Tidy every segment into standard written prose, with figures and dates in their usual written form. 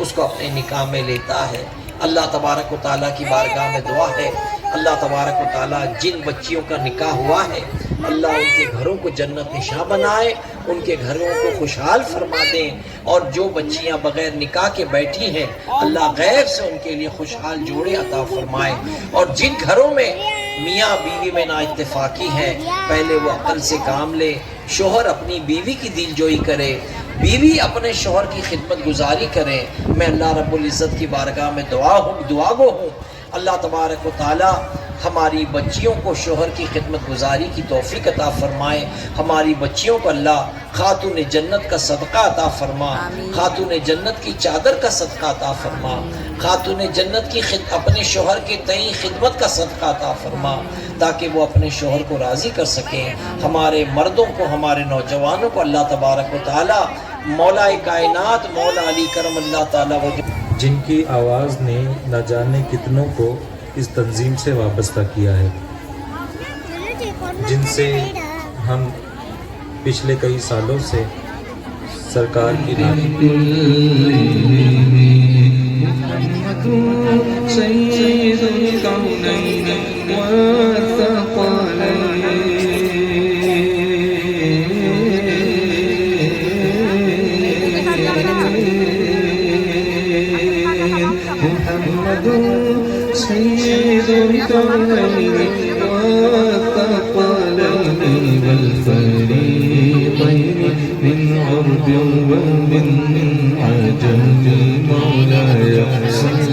اس کو اپنے نکاح میں لیتا ہے۔ اللہ تبارک و تعالیٰ کی بارگاہ میں دعا ہے، اللہ تبارک و تعالیٰ جن بچیوں کا نکاح ہوا ہے اللہ ان کے گھروں کو جنت نشاں بنائے، ان کے گھروں کو خوشحال فرما دیں، اور جو بچیاں بغیر نکاح کے بیٹھی ہیں اللہ غیب سے ان کے لیے خوشحال جوڑے عطا فرمائے، اور جن گھروں میں میاں بیوی میں نا اتفاقی ہے پہلے وہ عقل سے کام لے، شوہر اپنی بیوی کی دل جوئی کرے، بیوی اپنے شوہر کی خدمت گزاری کرے۔ میں اللہ رب العزت کی بارگاہ میں دعا گو ہوں اللہ تبارک و تعالی ہماری بچیوں کو شوہر کی خدمت گزاری کی توفیق عطا فرمائے، ہماری بچیوں کو اللہ خاتون جنت کا صدقہ عطا فرما، خاتون جنت کی چادر کا صدقہ عطا فرما، خاتون جنت کی اپنے شوہر کے تئیں خدمت کا صدقہ عطا فرما، تاکہ وہ اپنے شوہر کو راضی کر سکیں۔ ہمارے مردوں کو، ہمارے نوجوانوں کو اللہ تبارک و تعالی مولا کائنات مولا علی کرم اللہ تعالی جن کی آواز نے نہ جانے کتنوں کو اس تنظیم سے وابستہ کیا ہے، جن سے ہم پچھلے کئی سالوں سے سرکار کی سید الکونین محمد سید الکونین والثقلین والفریقین من عرب ومن عجم مولاي صل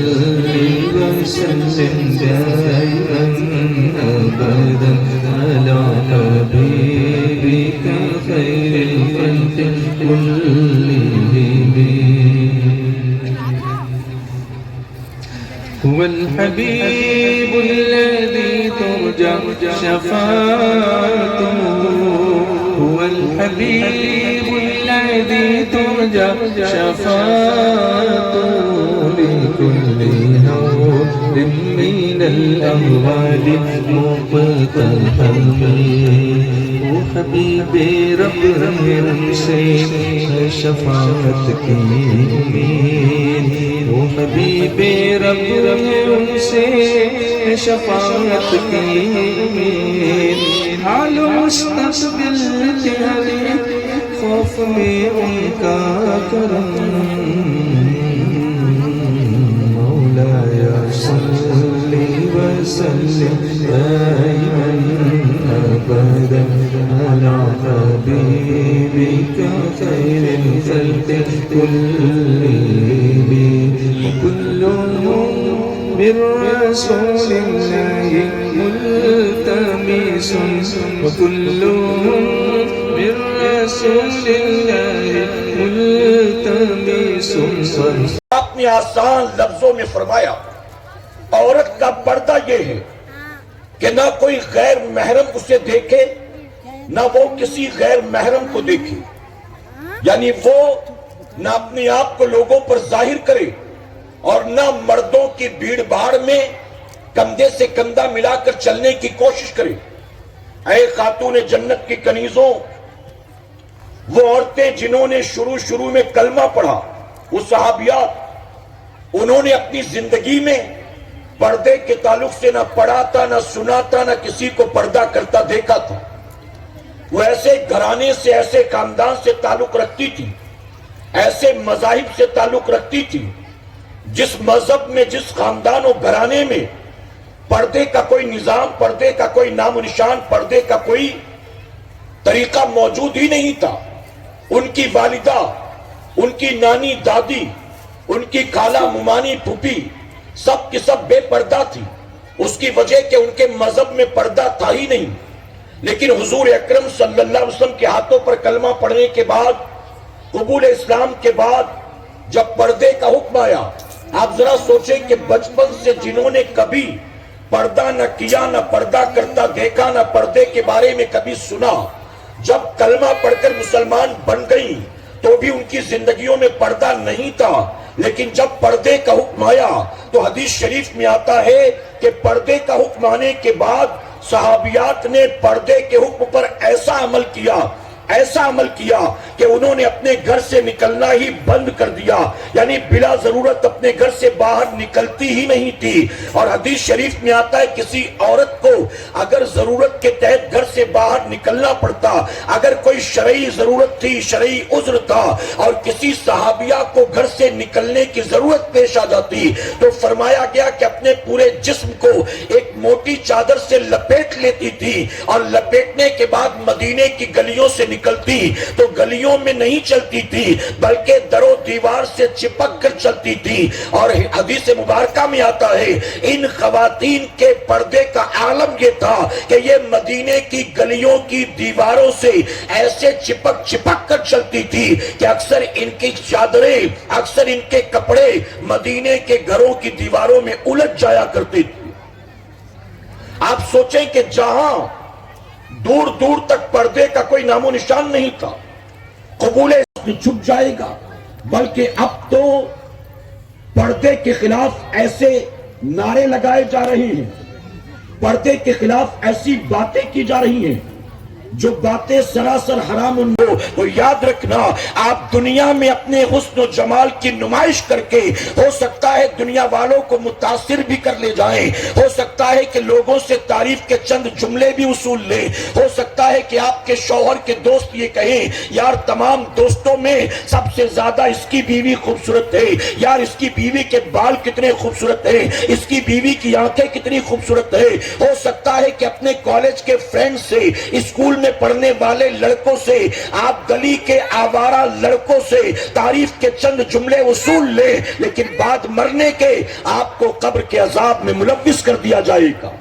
وسلم دائما ابدا على حبيبك خير الخلق كلهم هو الحبيب الذي ترجى شفاعته، هو الحبيب الذي ترجى شفاعته لكل نور من الأموال مقتحم، وہ حبیب رب ہم سے شفاعت کی امید، وہ حبیب رب ہم سے شفاعت کی امید، حال مستقبل کے ہر خوف میں ان کا کرم، مولاي صل وسلم دائما ابدا على حبيبك خير الخلق كلهم، وكل بالرسول الله ملتمس، وكل بالرسول الله ملتمس۔ آپ نے آسان لفظوں میں فرمایا عورت کا پردہ یہ ہے کہ نہ کوئی غیر محرم اسے دیکھے نہ وہ کسی غیر محرم کو دیکھے، یعنی وہ نہ اپنے آپ کو لوگوں پر ظاہر کرے اور نہ مردوں کی بھیڑ بھاڑ میں کندھے سے کندھا ملا کر چلنے کی کوشش کرے۔ اے خاتون جنت کی کنیزوں، وہ عورتیں جنہوں نے شروع میں کلمہ پڑھا، وہ صحابیات، انہوں نے اپنی زندگی میں پردے کے تعلق سے نہ پڑھا تھا، نہ سنا تھا، نہ کسی کو پردہ کرتا دیکھا تھا۔ وہ ایسے گھرانے سے، ایسے خاندان سے تعلق رکھتی تھی، ایسے مذاہب سے تعلق رکھتی تھی جس مذہب میں، جس خاندان و گھرانے میں پردے کا کوئی نظام، پردے کا کوئی نام و نشان، پردے کا کوئی طریقہ موجود ہی نہیں تھا۔ ان کی والدہ، ان کی نانی دادی، ان کی خالہ ممانی پھوپھی سب کی سب بے پردہ تھی، اس کی وجہ کہ ان کے مذہب میں پردہ تھا ہی نہیں۔ لیکن حضور اکرم صلی اللہ علیہ وسلم کے ہاتھوں پر کلمہ پڑھنے کے بعد، قبول اسلام کے بعد جب پردے کا حکم آیا، آپ ذرا سوچیں کہ بچپن سے جنہوں نے کبھی پردہ نہ کیا، نہ پردہ کرتا دیکھا، نہ پردے کے بارے میں کبھی سنا، جب کلمہ پڑھ کر مسلمان بن گئی تو بھی ان کی زندگیوں میں پردہ نہیں تھا۔ لیکن جب پردے کا حکم آیا تو حدیث شریف میں آتا ہے کہ پردے کا حکم آنے کے بعد صحابیات نے پردے کے حکم پر ایسا عمل کیا کہ انہوں نے اپنے گھر سے نکلنا ہی بند کر دیا، یعنی بلا ضرورت اپنے گھر سے باہر نکلتی ہی نہیں تھی۔ اور حدیث شریف میں آتا ہے کسی عورت کو اگر ضرورت کے تحت گھر سے باہر نکلنا پڑتا، اگر کوئی شرعی ضرورت تھی، شرعی عذر تھا، اور کسی صحابیہ کو گھر سے نکلنے کی ضرورت پیش آ جاتی تو فرمایا گیا کہ اپنے پورے جسم کو ایک موٹی چادر سے لپیٹ لیتی تھی، اور لپیٹنے کے بعد مدینے کی گلیوں سے نکلتی تو گلیوں میں نہیں چلتی تھی بلکہ در و دیوار سے چپک کر چلتی تھی۔ اور حدیث مبارکہ میں آتا ہے ان خواتین کے پردے کا عالم یہ تھا کہ یہ مدینے کی گلیوں کی دیواروں سے ایسے چپک کر چلتی تھی کہ اکثر ان کی چادریں، اکثر ان کے کپڑے مدینے کے گھروں کی دیواروں میں الجھ جایا کرتے تھے۔ آپ سوچیں کہ جہاں دور دور تک پردے کا کوئی نام و نشان نہیں تھا، قبول میں چھپ جائے گا، بلکہ اب تو پردے کے خلاف ایسے نعرے لگائے جا رہے ہیں، پردے کے خلاف ایسی باتیں کی جا رہی ہیں جو باتیں سراسر حرام ہو۔ تو یاد رکھنا، آپ دنیا میں اپنے حسن و جمال کی نمائش کر کے ہو سکتا ہے دنیا والوں کو متاثر بھی کر لے جائیں، ہو سکتا ہے کہ لوگوں سے تعریف کے چند جملے بھی وصول لیں، ہو سکتا ہے کہ آپ کے شوہر کے دوست یہ کہیں یار تمام دوستوں میں سب سے زیادہ اس کی بیوی خوبصورت ہے، یار اس کی بیوی کے بال کتنے خوبصورت ہیں، اس کی بیوی کی آنکھیں کتنی خوبصورت ہے۔ ہو سکتا ہے کہ اپنے کالج کے فرینڈ سے، اسکول میں پڑھنے والے لڑکوں سے، آپ گلی کے آوارہ لڑکوں سے تعریف کے چند جملے وصول لیں، لیکن بعد مرنے کے آپ کو قبر کے عذاب میں ملوث کر دیا جائے گا۔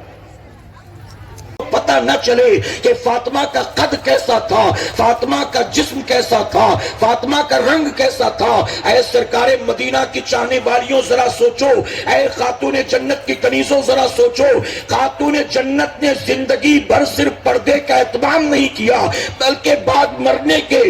پتہ نہ چلے کہ فاطمہ کا قد کیسا تھا، فاطمہ کا جسم کیسا تھا، فاطمہ کا رنگ کیسا تھا۔ اے سرکار مدینہ کی چاہنے والیوں ذرا سوچو، اے خاتون جنت کی کنیزوں ذرا سوچو، خاتون جنت نے زندگی بھر صرف پردے کا اہتمام نہیں کیا بلکہ بعد مرنے کے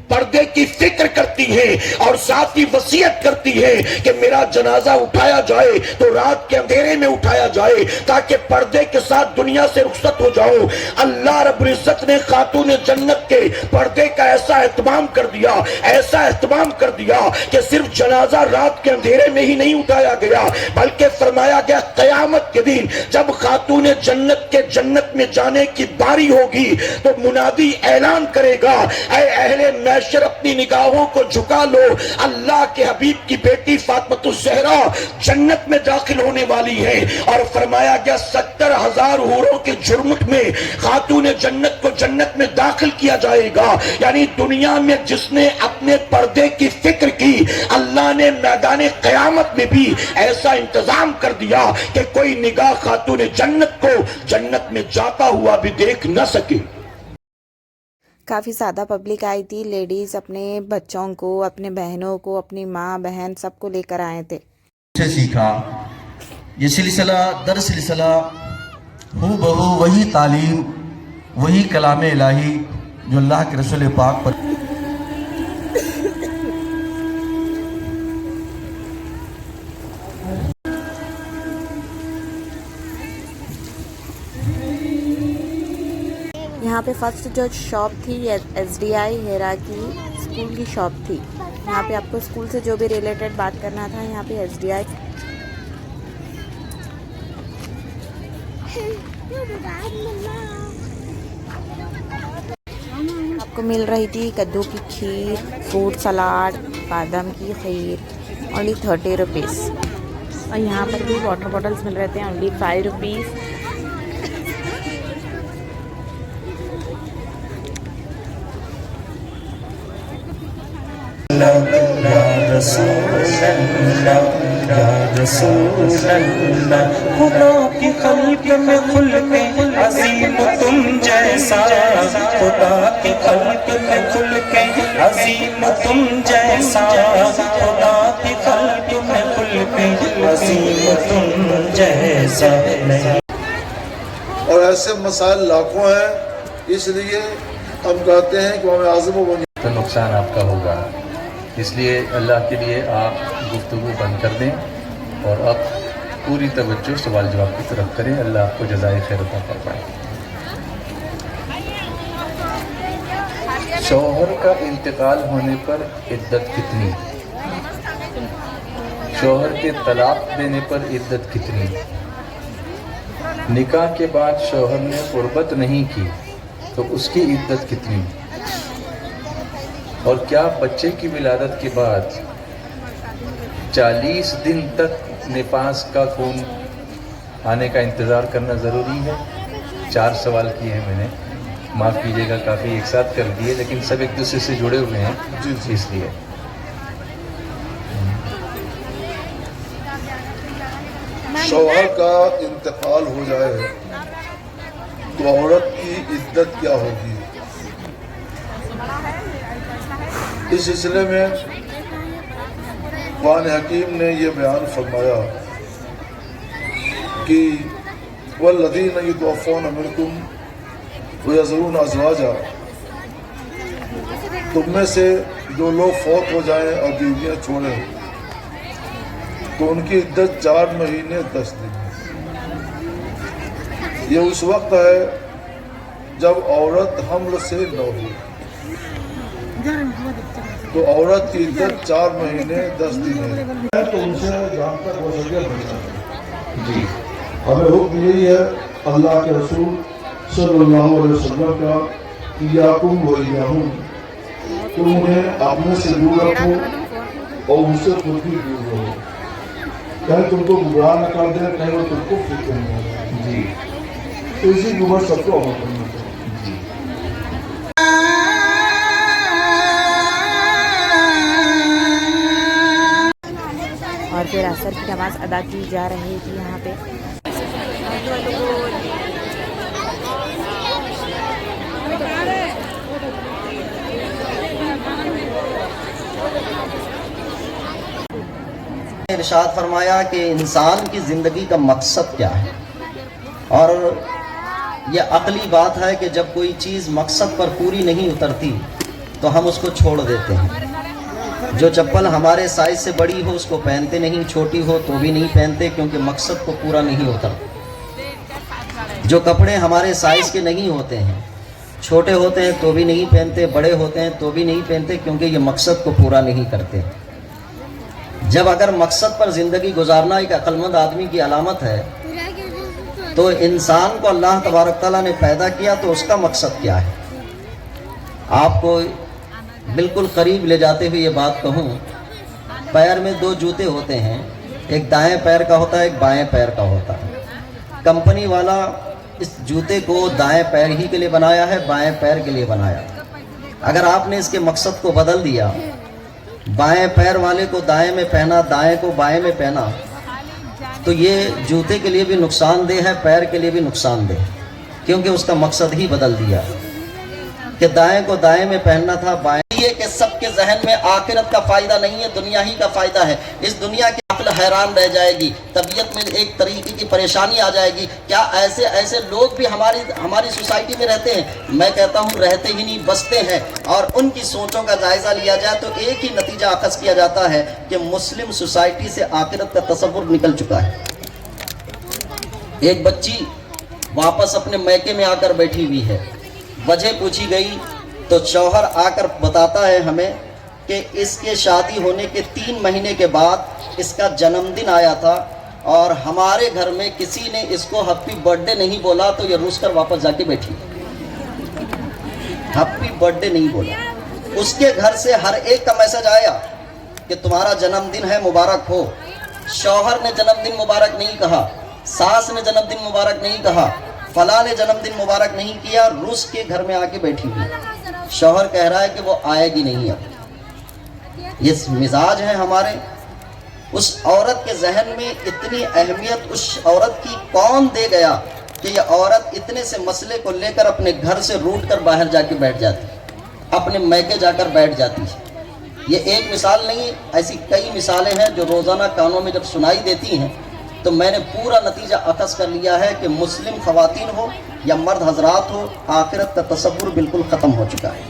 پردے کی فکر کرتی ہیں اور ساتھ ہی وصیت کرتی ہیں کہ میرا جنازہ اٹھایا جائے تو رات کے اندھیرے میں اٹھایا جائے تاکہ پردے کے ساتھ دنیا سے رخصت ہو جاؤ۔ اللہ رب العزت نے خاتون جنت کے پردے کا ایسا اہتمام کر دیا، ایسا اہتمام کر دیا کہ صرف جنازہ رات کے اندھیرے میں ہی نہیں اٹھایا گیا بلکہ فرمایا گیا قیامت کے دن جب خاتون جنت کے جنت میں جانے کی باری ہوگی تو منادی اعلان کرے گا، اے اہل محشر اپنی نگاہوں کو جھکا لو، اللہ کے حبیب کی بیٹی فاطمہ الزہرا جنت میں داخل ہونے والی ہے۔ اور فرمایا گیا 70,000 حوروں کے جھرمٹ میں خاتون جنت کو جنت میں داخل کیا جائے گا۔ یعنی دنیا میں جس نے اپنے پردے کی فکر کی، اللہ نے میدان قیامت میں بھی ایسا انتظام کر دیا کہ کوئی نگاہ خاتون جنت کو جنت میں جاتا ہوا بھی دیکھ نہ سکے۔ کافی زیادہ پبلک آئی تھی، لیڈیز اپنے بچوں کو، اپنے بہنوں کو، اپنی ماں بہن سب کو لے کر آئے تھے۔ سے سیکھا یہ سلسلہ در سلسلہ ہو بہو وہی تعلیم، وہی کلام الہی جو اللہ کے رسول پاک پر یہاں پہ فرسٹ جو شاپ تھی SDI ہیرا کی اسکول کی شاپ تھی۔ یہاں پہ آپ کو اسکول سے جو بھی ریلیٹڈ بات کرنا تھا یہاں پہ SDI آپ کو مل رہی تھی کدو کی کھیر، فروٹ سلاڈ، بادام کی خیر، اونلی 30 روپیز۔ اور یہاں پر بھی واٹر باٹلس مل رہے تھے اونلی 5 روپیز۔ یا رسول اللہ خدا کی خلق میں خلق عظیم تم جیسا، خدا کی خلق میں خلق عظیم تم جیسا، خدا کی خلق میں خلق عظیم تم جیسا نہیں۔ اور ایسے مسائل لاکھوں ہیں، اس لیے ہم کہتے ہیں کہ امام اعظم و تو نقصان آپ کا ہوگا، اس لیے اللہ کے لیے آپ گفتگو بند کر دیں اور اب پوری توجہ سوال جواب کی طرف کریں۔ اللہ آپ کو جزائے خیر عطا فرمائے۔ شوہر کا انتقال ہونے پر عدت کتنی؟ شوہر کے طلاق دینے پر عدت کتنی؟ نکاح کے بعد شوہر نے قربت نہیں کی تو اس کی عدت کتنی؟ اور کیا بچے کی ولادت کے بعد 40 دن تک نفاس کا خون آنے کا انتظار کرنا ضروری ہے؟ 4 سوال کیے ہیں میں نے، معاف کیجیے گا کافی ایک ساتھ کر دیے، لیکن سب ایک دوسرے سے جڑے ہوئے ہیں اس لیے۔ شوہر کا انتقال ہو جائے تو عورت کی عدت کیا ہوگی؟ اس سلسلے میں قرآن حکیم نے یہ بیان فرمایا کہ والذین یتوفون منکم ویذرون ازواجا، تم میں سے جو لوگ فوت ہو جائیں اور بیویاں چھوڑیں تو ان کی عدت 4 مہینے 10 دن ہے۔ یہ اس وقت ہے جب عورت حمل سے نہ ہو، تو عورت کی عدت 4 مہینے 10 دن ہے۔ تو ان سے جہاں تک ہو سکے بچنا جی، ہمیں حکم یہی ہے اللہ کے رسول صلی اللہ علیہ وسلم کا، ایاکم و ایاہم، تم انہیں اپنے سے دور رکھو اور ان سے خود بھی دور رہو، کہیں تم کو گمراہ نہ کر دیں، کہیں وہ تم کو فتنہ نہ کریں جی، تو اسی گمر سب کو عمل کرنا چاہیے جی۔ اور پھر عصر کی نماز ادا کی جا رہی تھی یہاں پہ۔ ارشاد فرمایا کہ انسان کی زندگی کا مقصد کیا ہے، اور یہ عقلی بات ہے کہ جب کوئی چیز مقصد پر پوری نہیں اترتی تو ہم اس کو چھوڑ دیتے ہیں۔ جو چپل ہمارے سائز سے بڑی ہو اس کو پہنتے نہیں، چھوٹی ہو تو بھی نہیں پہنتے، کیونکہ مقصد کو پورا نہیں ہوتا۔ جو کپڑے ہمارے سائز کے نہیں ہوتے ہیں، چھوٹے ہوتے ہیں تو بھی نہیں پہنتے، بڑے ہوتے ہیں تو بھی نہیں پہنتے، کیونکہ یہ مقصد کو پورا نہیں کرتے۔ جب اگر مقصد پر زندگی گزارنا ایک عقل مند آدمی کی علامت ہے تو انسان کو اللہ تبارک تعالیٰ نے پیدا کیا تو اس کا مقصد کیا ہے؟ آپ کو بالکل قریب لے جاتے ہوئے یہ بات کہوں، پیر میں 2 جوتے ہوتے ہیں، ایک دائیں پیر کا ہوتا ہے، ایک بائیں پیر کا ہوتا ہے۔ کمپنی والا اس جوتے کو دائیں پیر ہی کے لیے بنایا ہے، بائیں پیر کے لیے بنایا۔ اگر آپ نے اس کے مقصد کو بدل دیا، بائیں پیر والے کو دائیں میں پہنا، دائیں کو بائیں میں پہنا، تو یہ جوتے کے لیے بھی نقصان دہ ہے، پیر کے لیے بھی نقصان دہ، کیونکہ اس کا مقصد ہی بدل دیا کہ دائیں کو دائیں میں پہننا تھا، بائیں۔ یہ کہ سب کے ذہن میں آخرت کا فائدہ نہیں ہے، دنیا ہی کا فائدہ ہے۔ اس دنیا کی عقل حیران رہ جائے گی، طبیعت میں ایک طریقے کی پریشانی آ جائے گی۔ کیا ایسے لوگ بھی ہماری سوسائٹی میں رہتے ہیں؟ میں کہتا ہوں رہتے ہی نہیں، بستے ہیں۔ اور ان کی سوچوں کا جائزہ لیا جائے تو ایک ہی نتیجہ اخذ کیا جاتا ہے کہ مسلم سوسائٹی سے آخرت کا تصور نکل چکا ہے۔ ایک بچی واپس اپنے میکے میں آ کر بیٹھی ہوئی ہے، وجہ پوچھی گئی تو شوہر آ کر بتاتا ہے ہمیں کہ اس کے شادی ہونے کے 3 مہینے کے بعد اس کا جنم دن آیا تھا اور ہمارے گھر میں کسی نے اس کو ہیپی برتھ ڈے نہیں بولا تو یہ روس کر واپس جا کے بیٹھی۔ ہیپی برتھ ڈے نہیں بولا۔ اس کے گھر سے ہر ایک کا میسج آیا کہ تمہارا جنم دن ہے، مبارک ہو۔ شوہر نے جنم دن مبارک نہیں کہا، ساس نے جنم دن مبارک نہیں کہا، فلاں نے جنم دن مبارک نہیں کیا، روس کے گھر میں آ کے بیٹھی ہوئی۔ شوہر کہہ رہا ہے کہ وہ آئے گی نہیں اب۔ یہ مزاج ہے ہمارے۔ اس عورت کے ذہن میں اتنی اہمیت اس عورت کی کون دے گیا کہ یہ عورت اتنے سے مسئلے کو لے کر اپنے گھر سے روٹ کر باہر جا کے بیٹھ جاتی، اپنے میکے جا کر بیٹھ جاتی ہے۔ یہ ایک مثال نہیں، ایسی کئی مثالیں ہیں جو روزانہ کانوں میں جب سنائی دیتی ہیں تو میں نے پورا نتیجہ اخذ کر لیا ہے کہ مسلم خواتین ہو یا مرد حضرات ہو، آخرت کا تصور بالکل ختم ہو چکا ہے۔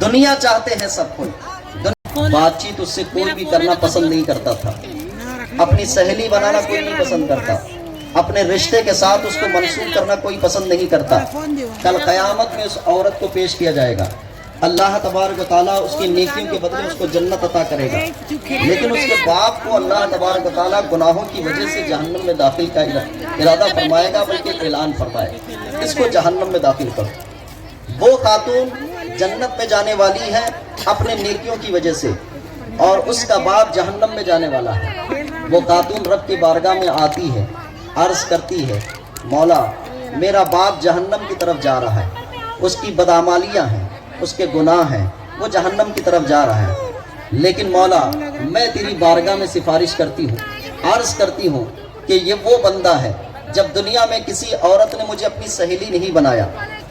دنیا چاہتے ہیں سب کوئی، بات چیت اس سے کوئی بھی کرنا پسند نہیں کرتا تھا، اپنی سہیلی بنانا کوئی نہیں پسند کرتا، اپنے رشتے کے ساتھ اس کو منسوخ کرنا کوئی پسند نہیں کرتا۔ کل قیامت میں اس عورت کو پیش کیا جائے گا اللہ تبارک و تعالیٰ اس کی نیکیوں کے بدلے اس کو جنت عطا کرے گا، لیکن اس کے باپ کو اللہ تبارک و تعالیٰ گناہوں کی وجہ سے جہنم میں داخل کا ارادہ فرمائے گا، بلکہ اعلان فرمائے اس کو جہنم میں داخل کرو۔ وہ خاتون جنت میں جانے والی ہے اپنے نیکیوں کی وجہ سے، اور اس کا باپ جہنم میں جانے والا ہے۔ وہ خاتون رب کی بارگاہ میں آتی ہے، عرض کرتی ہے مولا میرا باپ جہنم کی طرف جا رہا ہے، اس کی بدعمالیاں ہیں، اس کے گناہ ہیں، وہ جہنم کی طرف جا رہا ہے، لیکن مولا میں تیری بارگاہ میں سفارش کرتی ہوں، عرض کرتی ہوں کہ یہ وہ بندہ ہے جب دنیا میں کسی عورت نے مجھے اپنی سہیلی نہیں بنایا،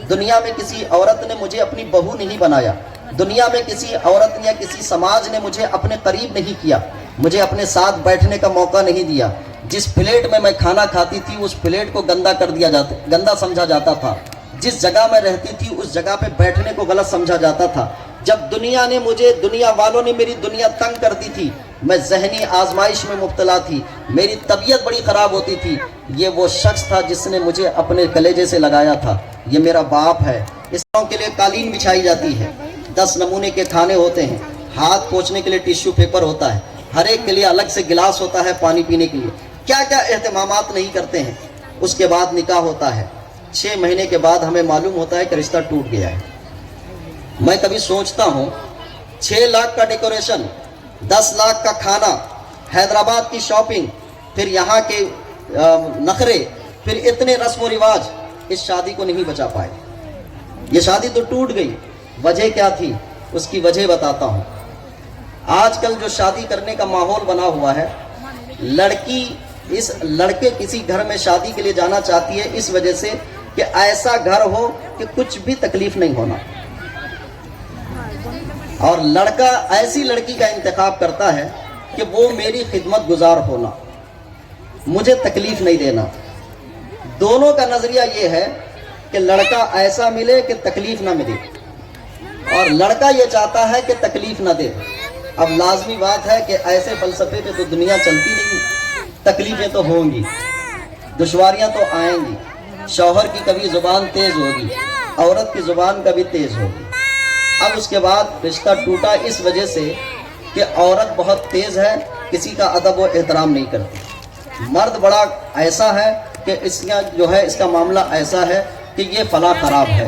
دنیا میں کسی عورت نے مجھے اپنی بہو نہیں بنایا، دنیا میں کسی عورت یا کسی سماج نے مجھے اپنے قریب نہیں کیا، مجھے اپنے ساتھ بیٹھنے کا موقع نہیں دیا، جس پلیٹ میں کھانا کھاتی تھی اس پلیٹ کو گندا سمجھا جاتا تھا، جس جگہ میں رہتی تھی اس جگہ پہ بیٹھنے کو غلط سمجھا جاتا تھا، جب دنیا والوں نے میری دنیا تنگ کر دی تھی، میں ذہنی آزمائش میں مبتلا تھی، میری طبیعت بڑی خراب ہوتی تھی، یہ وہ شخص تھا جس نے مجھے اپنے کلیجے سے لگایا تھا، یہ میرا باپ ہے۔ اس کے لیے قالین بچھائی جاتی ہے، 10 نمونے کے کھانے ہوتے ہیں، ہاتھ پوچھنے کے لیے ٹیشو پیپر ہوتا ہے، ہر ایک کے لیے الگ سے گلاس ہوتا ہے پانی پینے کے لیے، کیا کیا اہتمامات نہیں کرتے ہیں۔ اس کے بعد نکاح ہوتا ہے، 6 مہینے کے بعد ہمیں معلوم ہوتا ہے کہ رشتہ ٹوٹ گیا ہے۔ میں کبھی سوچتا ہوں 6 لاکھ کا ڈیکوریشن، 10 لاکھ کا کھانا، حیدرآباد کی شاپنگ، پھر یہاں کے نخرے، پھر اتنے رسم و رواج اس شادی کو نہیں بچا پائے۔ یہ شادی تو ٹوٹ گئی، وجہ کیا تھی اس کی وجہ بتاتا ہوں۔ آج کل جو شادی کرنے کا ماحول بنا ہوا ہے، لڑکے کسی گھر میں شادی کے لیے جانا چاہتی ہے اس وجہ سے کہ ایسا گھر ہو کہ کچھ بھی تکلیف نہیں ہونا، اور لڑکا ایسی لڑکی کا انتخاب کرتا ہے کہ وہ میری خدمت گزار ہونا، مجھے تکلیف نہیں دینا۔ دونوں کا نظریہ یہ ہے کہ لڑکا ایسا ملے کہ تکلیف نہ ملے، اور لڑکا یہ چاہتا ہے کہ تکلیف نہ دے۔ اب لازمی بات ہے کہ ایسے فلسفے پہ تو دنیا چلتی نہیں، تکلیفیں تو ہوں گی، دشواریاں تو آئیں گی، شوہر کی کبھی زبان تیز ہوگی، عورت کی زبان کبھی تیز ہوگی۔ اب اس کے بعد رشتہ ٹوٹا اس وجہ سے کہ عورت بہت تیز ہے، کسی کا ادب و احترام نہیں کرتی، مرد بڑا ایسا ہے کہ اس کا معاملہ ایسا ہے کہ یہ فلاں خراب ہے۔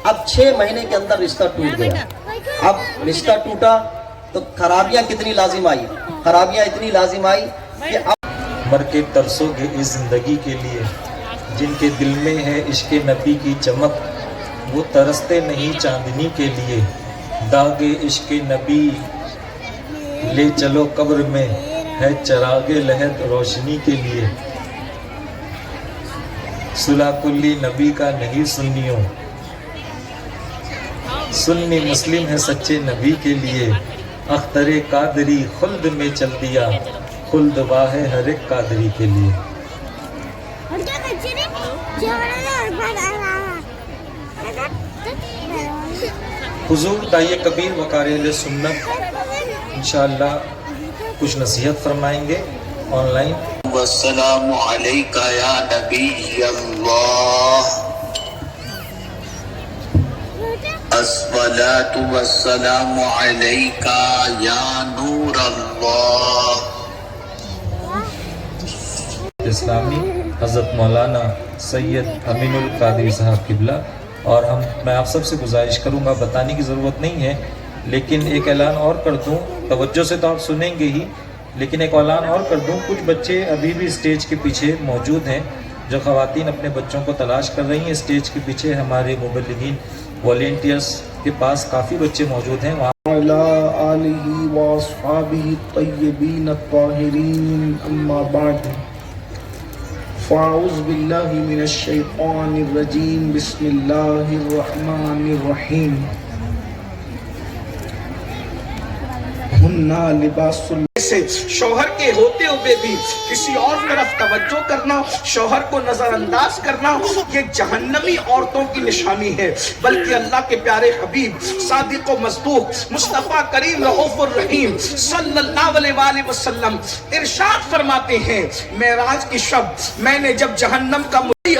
اب 6 مہینے کے اندر رشتہ ٹوٹ گیا۔ اب رشتہ ٹوٹا تو خرابیاں کتنی لازم آئی، خرابیاں اتنی لازم آئی کہ اب مر کے ترسو گے اس زندگی کے لیے، جن کے دل میں ہے عشق نبی کی چمک، وہ ترستے نہیں چاندنی کے لیے، داغ عشق نبی لے چلو قبر میں، ہے چراغ لہد روشنی کے لیے۔ صلح کلی نبی کا نہیں سنیوں، سنی مسلم ہے سچے نبی کے لیے، اختر قادری خلد میں چل دیا، خلد واہ ہر ایک قادری کے لیے۔ حضور داعیہ کبیر وقار اہل سنت انشاءاللہ کچھ نصیحت فرمائیں گے آن لائن۔ والسلام علیکہ یا نبی اللہ، الصلاۃ والسلام علیکہ یا نور اللہ۔ اسلامی حضرت مولانا سید امین القادری صاحب قبلہ، اور میں آپ سب سے گزارش کروں گا، بتانے کی ضرورت نہیں ہے لیکن ایک اعلان اور کر دوں، توجہ سے تو آپ سنیں گے ہی لیکن ایک اعلان اور کر دوں، کچھ بچے ابھی بھی اسٹیج کے پیچھے موجود ہیں، جو خواتین اپنے بچوں کو تلاش کر رہی ہیں، اسٹیج کے پیچھے ہمارے مبلغین والنٹیئرز کے پاس کافی بچے موجود ہیں، وہاں وعلى آله وأصحابه الطيبين الطاهرين أما بعد فأعوذ بالله من الشيطان الرجيم بسم الله الرحمن الرحيم هن لباس سے شوہر کے ہوتے ہوئے بھی کسی اور طرف توجہ کرنا، شوہر کو نظر انداز کرنا، یہ جہنمی عورتوں کی نشانی ہے، بلکہ اللہ کے پیارے حبیب صادق و مصدوق مصطفیٰ کریم رؤوف الرحیم صلی اللہ علیہ وآلہ وسلم ارشاد فرماتے ہیں، معراج کی شب میں نے جب جہنم کا